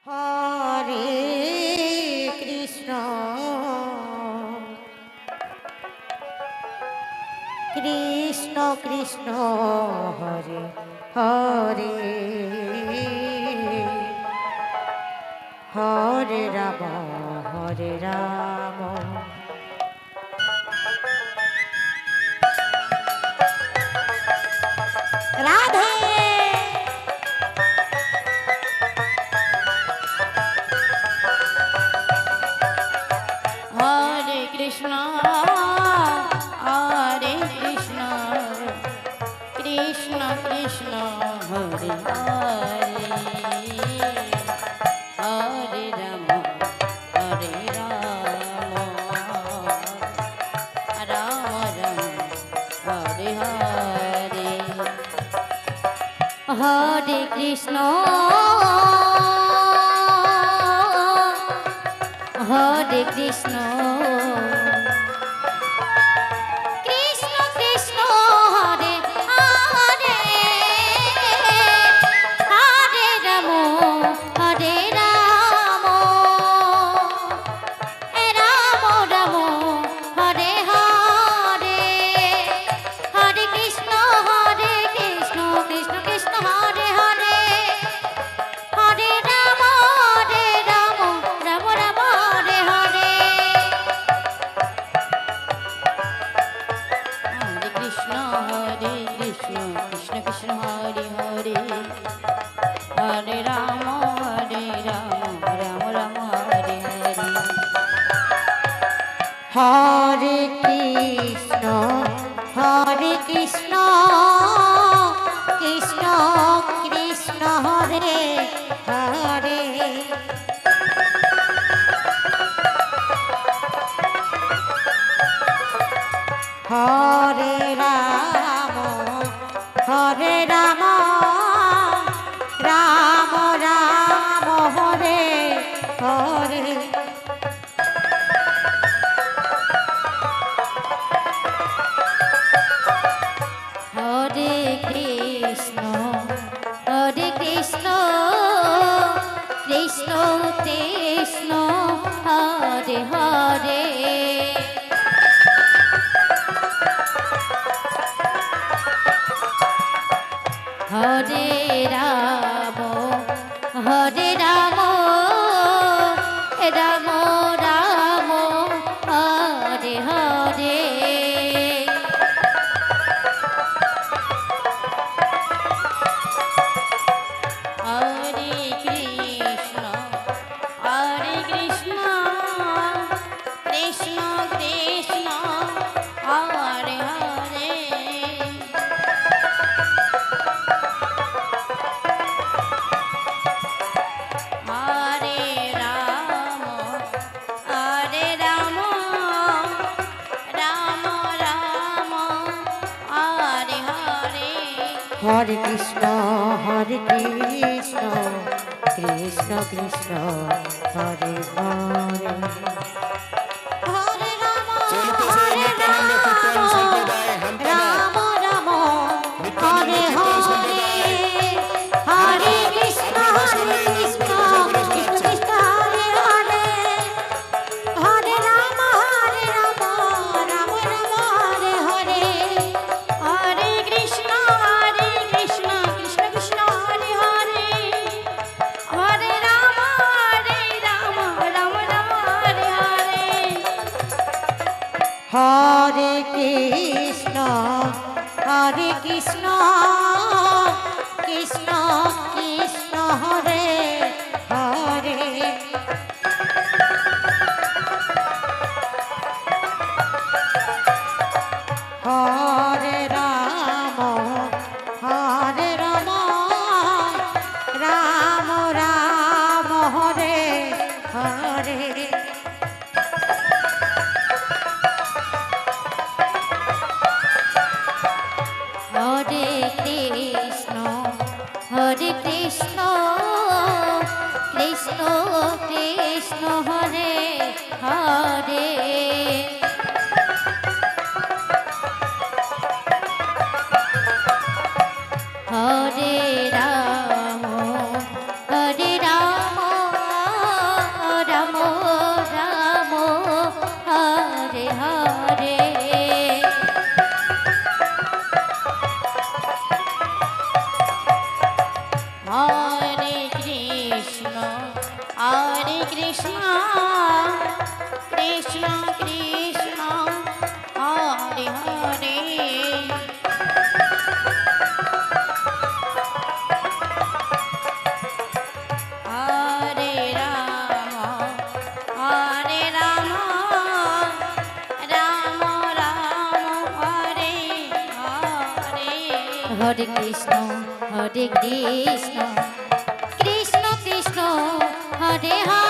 Hare Krishna Krishna Krishna Hare Hare Hare Ram Hare Ram Radhe Hare Krishna Hare Krishna Krishna Krishna Hare Hare Hare Ram Hare Ram Ram Ram Hare Hare Hare Krishna Hare Krishna Krishna Krishna Hare Hare Hare Ram Hare Ram Ram Ram Hare Hare Hare Krishna Krishna Krishna Hare Hare Hare Ram Ram Ram Hare Hare Hare Krishna Krishna Krishna Hare Hare Hare Ram Ram Ram Hare Hare Hare Krishna Krishna Krishna Hare Hare Hare Ram Ram Ram Hare Hare Hare Krishna Krishna Krishna Hare Hare Hare Ram Ram Ram Hare Hare Hare Krishna Krishna Krishna Hare Hare Hare Ram Ram Ram Hare Hare Hare Krishna Krishna Krishna Hare Hare Hare Ram Ram Ram Hare Hare Hare Krishna Krishna Krishna Hare Hare Hare Ram Ram Ram Hare Hare Hare Krishna Krishna Krishna Hare Hare Hare Ram Ram Ram Hare Hare Hare Krishna Krishna Krishna Hare Hare Hare Ram Ram Ram Hare Hare Hare Krishna Krishna Krishna Hare Hare Hare Ram Krishna Hare Krishna Krishna Krishna Hare Hare Hare Ram Ram Ram Hare Hare Hare Krishna Hare Krishna Krishna Krishna Hare Hare